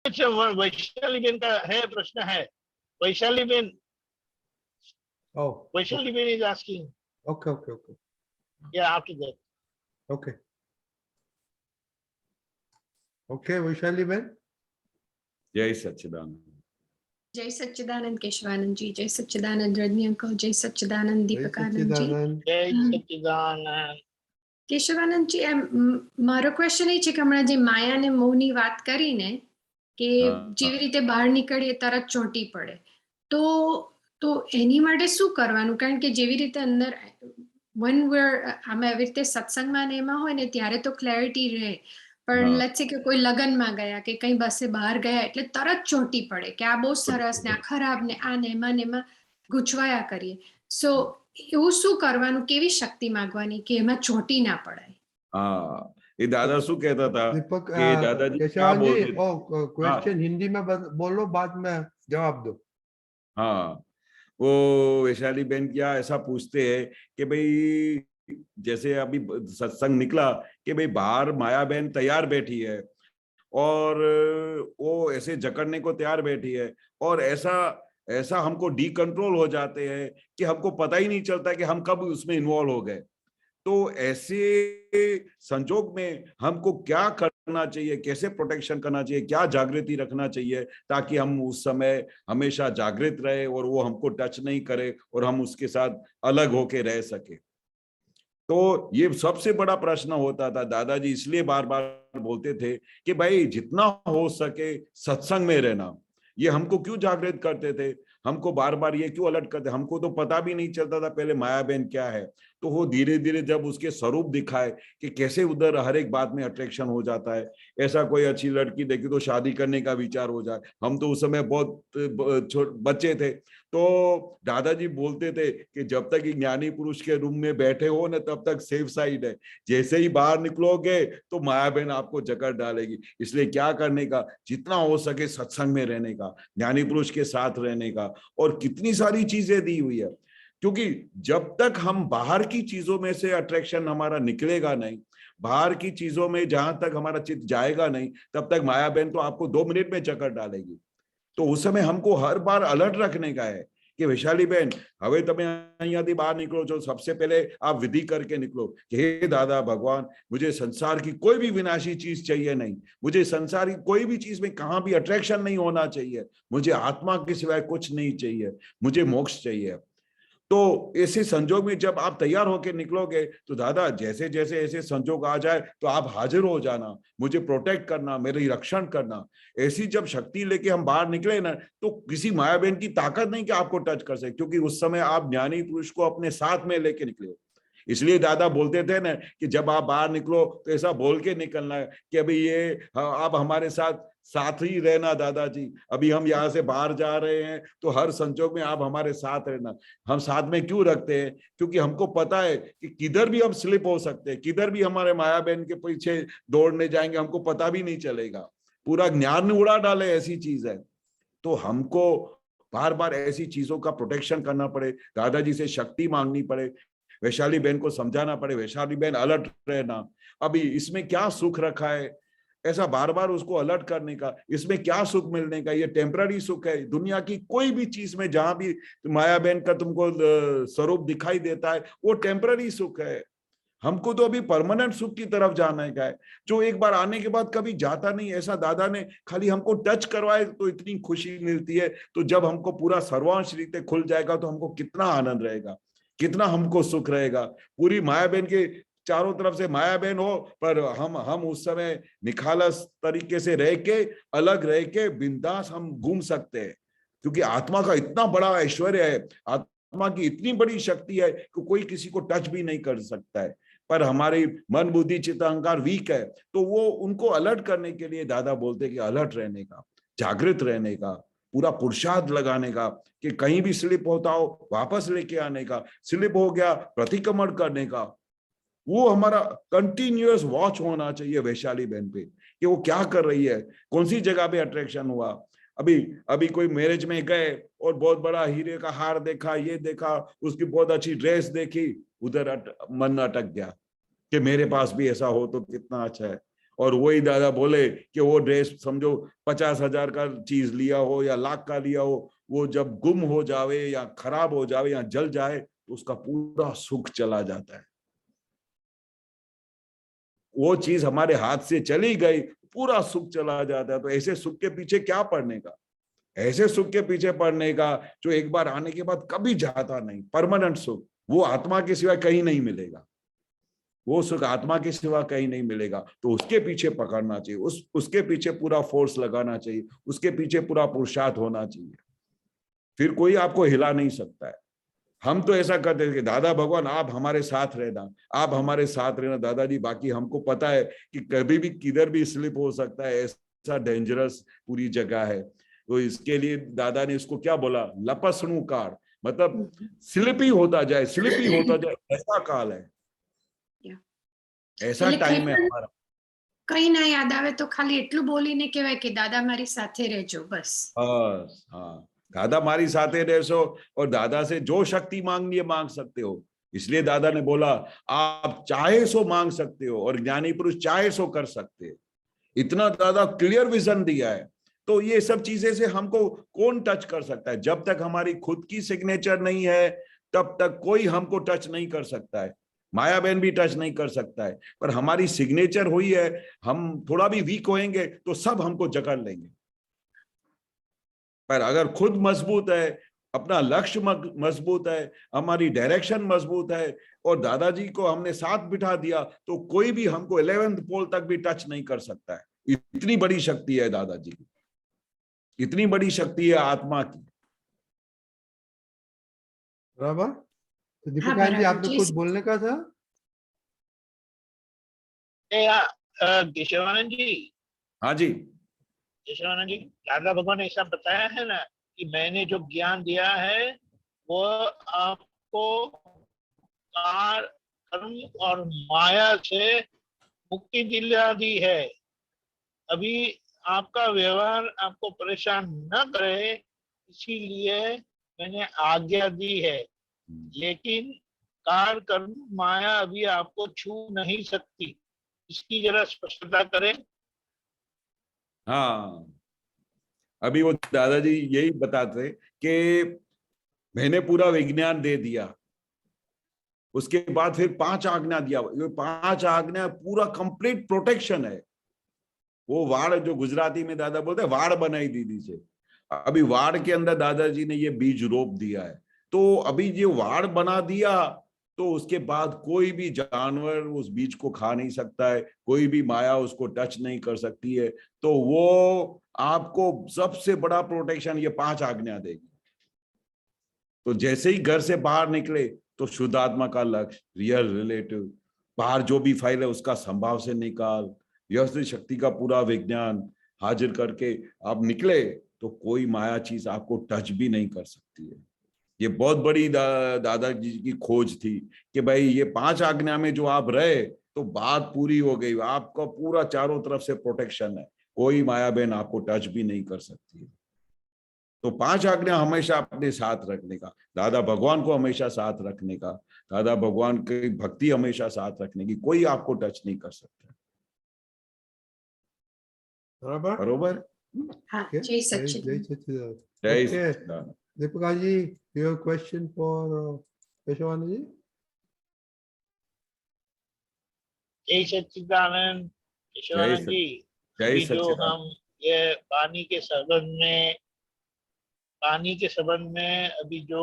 अच्छा, वैशाली बेन का है प्रश्न है। Vaishali Ben, Oh, Vaishali Ben is asking. okay, okay, okay, Yeah, after that. okay. Okay, Vaishali Ben. जय सच्चिदानंद। जय सच्चिदानंद केशवानंद जी, जय सच्चिदानंद रजनी अंकल, जय सच्चिदानंद जय दीपकानंद जी। सच्चिदानंद। Jai Satchidanand. કેશવાનંદજી, મારો ક્વેશ્ચન એ છે કે હમણાં જે માયા અને મોહની વાત કરીને કે જેવી રીતે બહાર નીકળીએ તરત ચોંટી પડે, તો તો એની માટે શું કરવાનું? કારણ કે જેવી રીતે અંદર વન આમાં એવી રીતે સત્સંગમાં ને એમાં હોય ને ત્યારે તો ક્લેરિટી રહે, પણ લેટ્સ સે કે કોઈ લગ્નમાં ગયા કે કઈ બસે બહાર ગયા એટલે તરત ચોંટી પડે કે આ બહુ સરસ ને આ ખરાબ ને આ ને એમાં ગૂંચવાયા કરીએ. સો એવું શું કરવાનું, કેવી શક્તિ માંગવાની કે એમાં ચોંટી ના પડાય? हाँ, ये दादा शू कहता था दीपक, कि दादाजी क्या केशवान जी, बोलते थे? वो क्वेश्चन हिंदी में बोलो, बाद में जवाब दो। हाँ, वो वैशाली बहन क्या ऐसा पूछते हैं कि भाई जैसे अभी सत्संग निकला कि भाई बाहर माया बहन तैयार बैठी है और वो ऐसे जकड़ने को तैयार बैठी है और ऐसा ऐसा हमको डी कंट्रोल हो जाते हैं कि हमको पता ही नहीं चलता कि हम कब उसमें इन्वॉल्व हो गए। तो ऐसे संजोग में हमको क्या करना चाहिए, कैसे प्रोटेक्शन करना चाहिए, क्या जागृति रखना चाहिए ताकि हम उस समय हमेशा जागृत रहे और वो हमको टच नहीं करे और हम उसके साथ अलग होके रह सके। तो ये सबसे बड़ा प्रश्न होता था। दादाजी इसलिए बार बार बोलते थे कि भाई जितना हो सके सत्संग में रहना। ये हमको क्यों जागृत करते थे, हमको बार बार ये क्यों अलर्ट करते, हमको तो पता भी नहीं चलता था पहले माया बहन क्या है। तो वो धीरे धीरे जब उसके स्वरूप दिखाए कि कैसे उधर हर एक बात में अट्रैक्शन हो जाता है, ऐसा कोई अच्छी लड़की देखी तो शादी करने का विचार हो जाए। हम तो उस समय बहुत बच्चे थे, तो दादाजी बोलते थे कि जब तक ज्ञानी पुरुष के रूम में बैठे हो ना तब तक सेफ साइड है, जैसे ही बाहर निकलोगे तो माया बहन आपको जकड़ डालेगी। इसलिए क्या करने का, जितना हो सके सत्संग में रहने का, ज्ञानी पुरुष के साथ रहने का। और कितनी सारी चीजें दी हुई है, क्योंकि जब तक हम बाहर की चीजों में से अट्रैक्शन हमारा निकलेगा नहीं, बाहर की चीजों में जहां तक हमारा चित्त जाएगा नहीं, तब तक माया बहन तो आपको 2 मिनट में जकड़ डालेगी। तो उस समय हमको हर बार अलर्ट रखने का है कि वैशाली बहन હવે તમે અહીંયાથી બહાર निकलो છો, सबसे पहले आप विधि करके निकलो कि हे दादा भगवान, मुझे संसार की कोई भी विनाशी चीज चाहिए नहीं, मुझे संसार की कोई भी चीज में कहाँ भी अट्रैक्शन नहीं होना चाहिए, मुझे आत्मा के सिवाय कुछ नहीं चाहिए, मुझे मोक्ष चाहिए। तो ऐसे संजोग में जब आप तैयार होकर निकलोगे तो दादा जैसे जैसे ऐसे संजोग आ जाए तो आप हाजिर हो जाना, मुझे प्रोटेक्ट करना, मेरी रक्षण करना। ऐसी जब शक्ति लेके हम बाहर निकले ना तो किसी माया बहन की ताकत नहीं कि आपको टच कर सके, क्योंकि उस समय आप ज्ञानी पुरुष को अपने साथ में लेके निकले हो। इसलिए दादा बोलते थे ना कि जब आप बाहर निकलो तो ऐसा बोल के निकलना है कि अभी ये आप हमारे साथ ही रहना दादाजी, अभी हम यहाँ से बाहर जा रहे हैं तो हर संजोग में आप हमारे साथ रहना। हम साथ में क्यों रखते हैं, क्योंकि हमको पता है कि किधर भी हम स्लिप हो सकते हैं, किधर भी हमारे माया बहन के पीछे दौड़ने जाएंगे हमको पता भी नहीं चलेगा, पूरा ज्ञान उड़ा डाले ऐसी चीज है। तो हमको बार बार ऐसी चीजों का प्रोटेक्शन करना पड़े, दादाजी से शक्ति मांगनी पड़े, वैशाली बहन को समझाना पड़े, वैशाली बहन अलर्ट रहना, अभी इसमें क्या सुख रखा है, ऐसा बार बार उसको अलर्ट करने का, इसमें क्या सुख मिलने का, ये टेम्पररी सुख है। दुनिया की कोई भी चीज में जहां भी माया बहन का तुमको स्वरूप दिखाई देता है वो टेम्पररी सुख है। हमको तो अभी परमानेंट सुख की तरफ जाने का है, जो एक बार आने के बाद कभी जाता नहीं। ऐसा दादा ने खाली हमको टच करवाए तो इतनी खुशी मिलती है, तो जब हमको पूरा सर्वांश रीते खुल जाएगा तो हमको कितना आनंद रहेगा, कितना हमको सुख रहेगा। पूरी माया बहन के चारों तरफ से माया बहन हो, पर हम उस समय निखालस तरीके से रह के, अलग रह के बिंदास हम घूम सकते हैं, क्योंकि आत्मा का इतना बड़ा ऐश्वर्य है, आत्मा की इतनी बड़ी शक्ति है कि कोई किसी को टच भी नहीं कर सकता है। पर हमारी मन बुद्धि चित्त अहंकार वीक है, तो वो उनको अलर्ट करने के लिए दादा बोलते कि अलर्ट रहने का, जागृत रहने का, पूरा पुरुषार्थ लगाने का, कि कहीं भी स्लिप होता हो वापस लेके आने का, स्लिप हो गया प्रतिक्रमण करने का। वो हमारा कंटिन्यूअस वॉच होना चाहिए वैशाली बहन पे कि वो क्या कर रही है, कौन सी जगह पे अट्रैक्शन हुआ। अभी कोई मैरिज में गए और बहुत बड़ा हीरे का हार देखा, ये देखा, उसकी बहुत अच्छी ड्रेस देखी, उधर मन अटक गया कि मेरे पास भी ऐसा हो तो कितना अच्छा है। और वही दादा बोले कि वो ड्रेस समझो 50,000 का चीज लिया हो या लाख का लिया हो, वो जब गुम हो जावे या खराब हो जावे या जल जाए तो उसका पूरा सुख चला जाता है। वो चीज हमारे हाथ से चली गई, पूरा सुख चला जाता है। तो ऐसे सुख के पीछे क्या पड़ने का, ऐसे सुख के पीछे पड़ने का जो एक बार आने के बाद कभी जाता नहीं, परमानेंट सुख, वो आत्मा के सिवा कहीं नहीं मिलेगा। वो सुख आत्मा के सिवा कहीं नहीं मिलेगा। तो उसके पीछे पकड़ना चाहिए, उसके पीछे पूरा फोर्स लगाना चाहिए, उसके पीछे पूरा पुरुषार्थ होना चाहिए, फिर कोई आपको हिला नहीं सकता है। हम तो ऐसा करते हैं कि दादा भगवान आप हमारे साथ रहना, आप हमारे साथ रहना दादाजी, बाकी हमको पता है कि कभी भी किधर भी स्लिप हो सकता है, ऐसा डेंजरस पूरी जगह है। तो इसके लिए दादा ने इसको क्या बोला, लपसणु काल, मतलब स्लिप ही होता जाए, स्लिप ही होता जाए, ऐसा काल है, ऐसा टाइम है हमारा। કઈ ના યાદ આવે તો ખાલી એટલું બોલીને કહેવાય કે દાદા મારી સાથે રહેજો બસ। बस हाँ, दादा हमारी साथे रहसो, और दादा से जो शक्ति मांगनी है मांग सकते हो। इसलिए दादा ने बोला आप चाहे सो मांग सकते हो और ज्ञानी पुरुष चाहे सो कर सकते हैं। इतना दादा क्लियर विजन दिया है। तो ये सब चीजें से हमको कौन टच कर सकता है? जब तक हमारी खुद की सिग्नेचर नहीं है तब तक कोई हमको टच नहीं कर सकता है। माया बहन भी टच नहीं कर सकता है, पर हमारी सिग्नेचर हुई है, हम थोड़ा भी वीक होएंगे तो सब हमको जकड़ लेंगे। पर अगर खुद मजबूत है, अपना लक्ष्य मजबूत है, हमारी डायरेक्शन मजबूत है और दादाजी को हमने साथ बिठा दिया तो कोई भी हमको 11th पोल तक भी टच नहीं कर सकता है। इतनी बड़ी शक्ति है दादाजी की, इतनी बड़ी शक्ति है आत्मा की। बराबर। तो दीपक हाँ, जी बराबर, आपने जी कुछ सर। बोलने का था? केशवानंद जी, हाँ जी, केशवानंद जी, दादा भगवान ने ऐसा बताया है ना कि मैंने जो ज्ञान दिया है वो आपको कार कर्म और माया से मुक्ति दिला दी है। अभी आपका व्यवहार आपको परेशान न करे, इसीलिए मैंने आज्ञा दी है। लेकिन कार कर्म माया अभी आपको छू नहीं सकती, इसकी जरा स्पष्टता करें। हाँ, अभी वो दादाजी यही बताते कि मैंने पूरा विज्ञान दे दिया, उसके बाद फिर 5 आज्ञा दिया। ये 5 आज्ञा पूरा कंप्लीट प्रोटेक्शन है। वो वाड़ जो गुजराती में दादा बोलते हैं, वाड़ बनाई दीदी से, अभी वाड़ के अंदर दादाजी ने ये बीज रोप दिया है। तो अभी ये वाड़ बना दिया तो उसके बाद कोई भी जानवर उस बीज को खा नहीं सकता है, कोई भी माया उसको टच नहीं कर सकती है। तो वो आपको सबसे बड़ा प्रोटेक्शन ये 5 आज्ञा देगी। तो जैसे ही घर से बाहर निकले तो शुद्ध आत्मा का लक्ष्य, रियल रिलेटिव, बाहर जो भी फाइल है उसका संभाव से निकाल, व्यवस्थित शक्ति का पूरा विज्ञान हाजिर करके आप निकले तो कोई माया चीज आपको टच भी नहीं कर सकती है। ये बहुत बड़ी दादाजी की खोज थी कि भाई ये 5 आज्ञा में जो आप रहे तो बात पूरी हो गई, आपका पूरा चारों तरफ से प्रोटेक्शन है, कोई माया बहन आपको टच भी नहीं कर सकती है। तो 5 आज्ञा हमेशा अपने साथ रखने का, दादा भगवान को हमेशा साथ रखने का, दादा भगवान की भक्ति हमेशा साथ रखने की, कोई आपको टच नहीं कर सकता। बराबर। बरोबर। हाँ, Okay. जय जय सच्चिदानंद। सच्चिदानंद। जय Okay. Sachchidanand. Deepak ji, your question for Keshavananda जी? जय सच्चिदानंद। केशवानंद जी, जय अभी जो सच्चिदानंद। हम ये पानी के संबंध में अभी जो